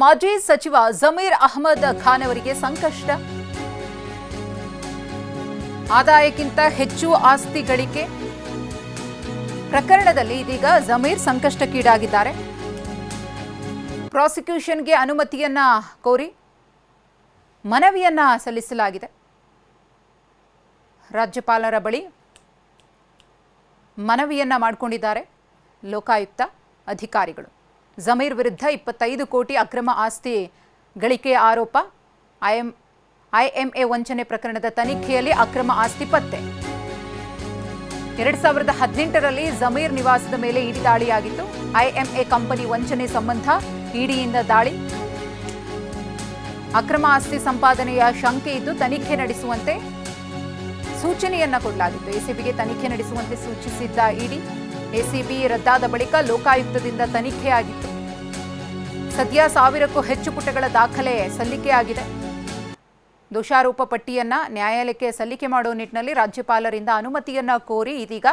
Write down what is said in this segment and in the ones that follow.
ಮಾಜಿ ಸಚಿವ ಜಮೀರ್ ಅಹ್ಮದ್ ಖಾನ್ ಅವರಿಗೆ ಸಂಕಷ್ಟ. ಆದಾಯಕ್ಕಿಂತ ಹೆಚ್ಚು ಆಸ್ತಿ ಗಳಿಕೆ ಪ್ರಕರಣದಲ್ಲಿ ಇದೀಗ ಜಮೀರ್ ಸಂಕಷ್ಟಕ್ಕೀಡಾಗಿದ್ದಾರೆ. ಪ್ರಾಸಿಕ್ಯೂಷನ್ಗೆ ಅನುಮತಿಯನ್ನ ಕೋರಿ ಮನವಿಯನ್ನ ಸಲ್ಲಿಸಲಾಗಿದೆ. ರಾಜ್ಯಪಾಲರ ಬಳಿ ಮನವಿಯನ್ನ ಮಾಡಿಕೊಂಡಿದ್ದಾರೆ ಲೋಕಾಯುಕ್ತ ಅಧಿಕಾರಿಗಳು. ಜಮೀರ್ ವಿರುದ್ಧ 25 ಕೋಟಿ ಅಕ್ರಮ ಆಸ್ತಿ ಗಳಿಕೆ ಆರೋಪ. ಐಎಂಎ ವಂಚನೆ ಪ್ರಕರಣದ ತನಿಖೆಯಲ್ಲಿ ಅಕ್ರಮ ಆಸ್ತಿ ಪತ್ತೆ. 2018ರಲ್ಲಿ ಜಮೀರ್ ನಿವಾಸದ ಮೇಲೆ ಇಡಿ ದಾಳಿಯಾಗಿತ್ತು. ಐಎಂಎ ಕಂಪನಿ ವಂಚನೆ ಸಂಬಂಧ ಇಡಿಯಿಂದ ದಾಳಿ. ಅಕ್ರಮ ಆಸ್ತಿ ಸಂಪಾದನೆಯ ಶಂಕೆ ಇದ್ದು ತನಿಖೆ ನಡೆಸುವಂತೆ ಸೂಚನೆಯನ್ನ ಕೊಡಲಾಗಿತ್ತು. ಎಸಿಬಿಗೆ ತನಿಖೆ ನಡೆಸುವಂತೆ ಸೂಚಿಸಿದ್ದ ಇಡಿ. ಎಸಿಬಿ ರದ್ದಾದ ಬಳಿಕ ಲೋಕಾಯುಕ್ತದಿಂದ ತನಿಖೆಯಾಗಿತ್ತು. ಸದ್ಯ 1000ಕ್ಕೂ ಹೆಚ್ಚು ಪುಟಗಳ ದಾಖಲೆ ಸಲ್ಲಿಕೆಯಾಗಿದೆ. ದೋಷಾರೋಪ ಪಟ್ಟಿಯನ್ನ ನ್ಯಾಯಾಲಯಕ್ಕೆ ಸಲ್ಲಿಕೆ ಮಾಡುವ ನಿಟ್ಟಿನಲ್ಲಿ ರಾಜ್ಯಪಾಲರಿಂದ ಅನುಮತಿಯನ್ನ ಕೋರಿ ಇದೀಗ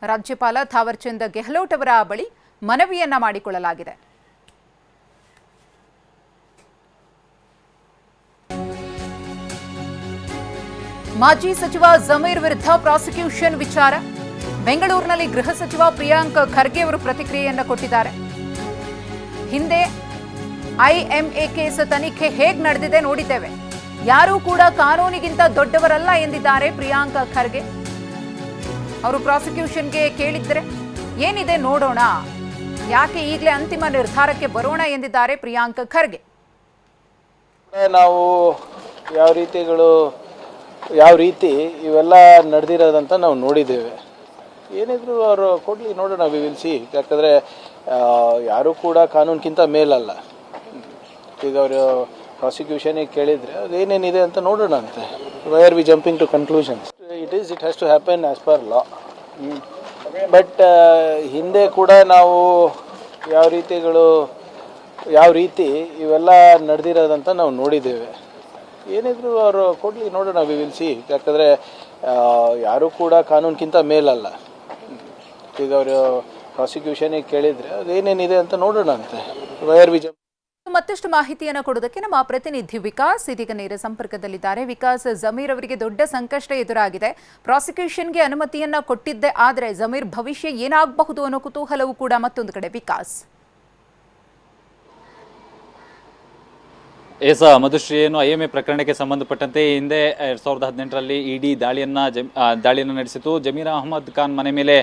ರಾಜ್ಯಪಾಲ ಥಾವರ್ ಚಂದ್ ಗೆಹ್ಲೋಟ್ ಅವರ ಬಳಿ ಮನವಿಯನ್ನ ಮಾಡಿಕೊಳ್ಳಲಾಗಿದೆ. ಮಾಜಿ ಸಚಿವ ಜಮೀರ್ ವಿರುದ್ಧ ಪ್ರಾಸಿಕ್ಯೂಷನ್ ವಿಚಾರ. ಬೆಂಗಳೂರಿನಲ್ಲಿ ಗೃಹ ಸಚಿವ ಪ್ರಿಯಾಂಕ್ ಖರ್ಗೆ ಅವರು ಪ್ರತಿಕ್ರಿಯೆಯನ್ನು ಕೊಟ್ಟಿದ್ದಾರೆ. ಹಿಂದೆ ಐಎಂಎ ಕೇಸ್ ತನಿಖೆ ಹೇಗೆ ನಡೆದಿದೆ ನೋಡಿದ್ದೇವೆ. ಯಾರೂ ಕೂಡ ಕಾನೂನಿಗಿಂತ ದೊಡ್ಡವರಲ್ಲ ಎಂದಿದ್ದಾರೆ ಪ್ರಿಯಾಂಕ್ ಖರ್ಗೆ. ಅವರು ಪ್ರಾಸಿಕ್ಯೂಷನ್ಗೆ ಕೇಳಿದ್ರೆ ಏನಿದೆ ನೋಡೋಣ, ಯಾಕೆ ಈಗಲೇ ಅಂತಿಮ ನಿರ್ಧಾರಕ್ಕೆ ಬರೋಣ ಎಂದಿದ್ದಾರೆ ಪ್ರಿಯಾಂಕ್ ಖರ್ಗೆ. ನಾವು ಯಾವ ರೀತಿ ಇವೆಲ್ಲ ನಡೆದಿರೋದಂತ ನಾವು ನೋಡಿದ್ದೇವೆ. ಏನಿದ್ರು ಅವರು ಕೊಡಲಿ, ನೋಡೋಣ, ವಿ ವಿಲ್ ಸಿ. ಯಾಕಂದರೆ ಯಾರೂ ಕೂಡ ಕಾನೂನಿಗಿಂತ ಮೇಲಲ್ಲ. ಈಗ ಅವರು ಪ್ರಾಸಿಕ್ಯೂಷನಿಗೆ ಕೇಳಿದರೆ ಅದೇನೇನಿದೆ ಅಂತ ನೋಡೋಣ ಅಂತೆ. Why are we jumping to conclusions? It has to happen as per law. But ಹಿಂದೆ ಕೂಡ ನಾವು ಯಾವ ರೀತಿ ಇವೆಲ್ಲ ನಡೆದಿರೋದಂತ ನಾವು ನೋಡಿದ್ದೇವೆ. ಏನಿದ್ರು ಅವರು ಕೊಡಲಿ, ನೋಡೋಣ, ವಿ ವಿಲ್ ಸಿ. ಯಾಕಂದರೆ ಯಾರೂ ಕೂಡ ಕಾನೂನಿಗಿಂತ ಮೇಲಲ್ಲ. ಈಗ ಅವರು ಪ್ರಾಸಿಕ್ಯೂಷನಿಗೆ ಕೇಳಿದರೆ ಅದೇನೇನಿದೆ ಅಂತ ನೋಡೋಣ ಅಂತೆ. ವೈ ಆರ್ ವಿ ಮತ್ತಷ್ಟು ಮಾಹಿತಿಯನ್ನು ಕೊಡೋದಕ್ಕೆ ನಮ್ಮ ಪ್ರತಿನಿಧಿ ವಿಕಾಸ್ ಇದೀಗ ನೇರ ಸಂಪರ್ಕದಲ್ಲಿದ್ದಾರೆ. ವಿಕಾಸ್, ಜಮೀರ್ ಅವರಿಗೆ ದೊಡ್ಡ ಸಂಕಷ್ಟ ಎದುರಾಗಿದೆ. ಪ್ರಾಸಿಕ್ಯೂಷನ್ಗೆ ಅನುಮತಿಯನ್ನ ಕೊಟ್ಟಿದ್ದೆ, ಆದರೆ ಜಮೀರ್ ಭವಿಷ್ಯ ಏನಾಗಬಹುದು ಅನ್ನೋ ಕುತೂಹಲವೂ ಕೂಡ ಮತ್ತೊಂದು ಕಡೆ. ವಿಕಾಸ್, ಮಧುಶ್ರೀ, ಏನು ಐಎಂಎ ಪ್ರಕರಣಕ್ಕೆ ಸಂಬಂಧಪಟ್ಟಂತೆ ಹಿಂದೆ 2018ರಲ್ಲಿ ಇಡಿ ದಾಳಿಯನ್ನು ನಡೆಸಿತು. ಜಮೀರ್ ಅಹ್ಮದ್ ಖಾನ್ ಮನೆ ಮೇಲೆ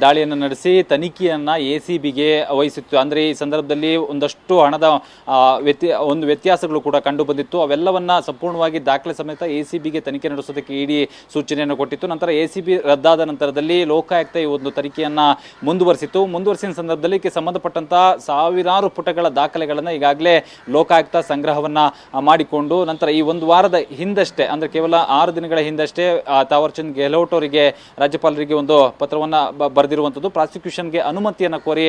ದಾಳಿಯನ್ನು ನಡೆಸಿ ತನಿಖೆಯನ್ನ ಎಸಿಬಿಗೆ ವಹಿಸಿತ್ತು. ಅಂದ್ರೆ ಈ ಸಂದರ್ಭದಲ್ಲಿ ಒಂದಷ್ಟು ಹಣದ ವ್ಯತ್ಯಾಸಗಳು ಕೂಡ ಕಂಡು ಬಂದಿತ್ತು. ಅವೆಲ್ಲವನ್ನ ಸಂಪೂರ್ಣವಾಗಿ ದಾಖಲೆ ಸಮೇತ ಎಸಿಬಿಗೆ ತನಿಖೆ ನಡೆಸೋದಕ್ಕೆ ಇಡಿ ಸೂಚನೆಯನ್ನು ಕೊಟ್ಟಿತ್ತು. ನಂತರ ಎಸಿಬಿ ರದ್ದಾದ ನಂತರದಲ್ಲಿ ಲೋಕಾಯುಕ್ತ ಈ ಒಂದು ತನಿಖೆಯನ್ನ ಮುಂದುವರಿಸಿದ ಸಂದರ್ಭದಲ್ಲಿ ಸಂಬಂಧಪಟ್ಟಂತಹ ಸಾವಿರಾರು ಪುಟಗಳ ದಾಖಲೆಗಳನ್ನ ಈಗಾಗಲೇ ಲೋಕಾಯುಕ್ತ ಸಂಗ್ರಹವನ್ನ ಮಾಡಿಕೊಂಡು ನಂತರ ಈ ಒಂದು ವಾರದ ಹಿಂದಷ್ಟೇ, ಅಂದ್ರೆ ಕೇವಲ 6 ದಿನಗಳ ಹಿಂದಷ್ಟೇ ಥಾವರ್ ಚಂದ್ ಗೆಹ್ಲೋಟ್ ಅವರಿಗೆ, ರಾಜ್ಯಪಾಲರಿಗೆ ಒಂದು ಪತ್ರವನ್ನ ಬರೆದಿರುವಂತದ್ದು. ಪ್ರಾಸಿಕ್ಯೂಷನ್ಗೆ ಅನುಮತಿಯನ್ನ ಕೋರಿ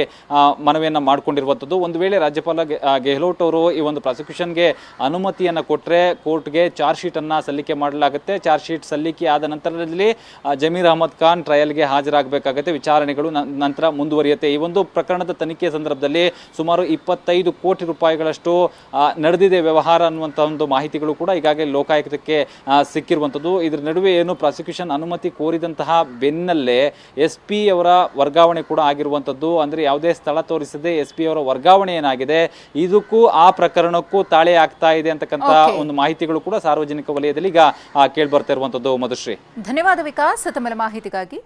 ಮನವಿಯನ್ನ ಮಾಡಿಕೊಂಡಿರುವಂತದ್ದು. ಒಂದು ವೇಳೆ ರಾಜ್ಯಪಾಲ ಗೆಹ್ಲೋಟ್ ಅವರು ಈ ಒಂದು ಪ್ರಾಸಿಕ್ಯೂಷನ್ಗೆ ಅನುಮತಿಯನ್ನ ಕೊಟ್ಟರೆ ಕೋರ್ಟ್ಗೆ ಚಾರ್ಜ್ ಶೀಟ್ ಅನ್ನ ಸಲ್ಲಿಕೆ ಮಾಡಲಾಗುತ್ತೆ. ಚಾರ್ಜ್ ಶೀಟ್ ಸಲ್ಲಿಕೆ ಆದ ನಂತರದಲ್ಲಿ ಜಮೀರ್ ಅಹ್ಮದ್ ಖಾನ್ ಟ್ರಯಲ್ಗೆ ಹಾಜರಾಗಬೇಕಾಗುತ್ತೆ. ವಿಚಾರಣೆಗಳು ನಂತರ ಮುಂದುವರಿಯುತ್ತೆ. ಈ ಒಂದು ಪ್ರಕರಣದ ತನಿಖೆ ಸಂದರ್ಭದಲ್ಲಿ ಸುಮಾರು 25 ಕೋಟಿ ರೂಪಾಯಿಗಳಷ್ಟು ನಡೆದಿದೆ ವ್ಯವಹಾರ ಅನ್ನುವಂಥ ಒಂದು ಮಾಹಿತಿಗಳು ಕೂಡ ಈಗಾಗಲೇ ಲೋಕಾಯುಕ್ತಕ್ಕೆ ಸಿಕ್ಕಿರುವಂಥದ್ದು. ಇದರ ನಡುವೆ ಏನು ಪ್ರಾಸಿಕ್ಯೂಷನ್ ಅನುಮತಿ ಕೋರಿದಂತಹ ಬೆನ್ನಲ್ಲೇ SP ಅವರ ವರ್ಗಾವಣೆ ಕೂಡ ಆಗಿರುವಂಥದ್ದು. ಅಂದ್ರೆ ಯಾವುದೇ ಸ್ಥಳ ತೋರಿಸದೆ SP ಅವರ ವರ್ಗಾವಣೆ ಏನಾಗಿದೆ, ಇದಕ್ಕೂ ಆ ಪ್ರಕರಣಕ್ಕೂ ತಾಳೆ ಆಗ್ತಾ ಇದೆ ಅಂತಕ್ಕಂಥ ಒಂದು ಮಾಹಿತಿಗಳು ಕೂಡ ಸಾರ್ವಜನಿಕ ವಲಯದಲ್ಲಿ ಈಗ ಕೇಳಿ ಬರ್ತಾ ಇರುವಂತದ್ದು. ಮಧುಶ್ರೀ, ಧನ್ಯವಾದ ವಿಕಾಸ್ ತಮ್ಮ ಮಾಹಿತಿಗಾಗಿ.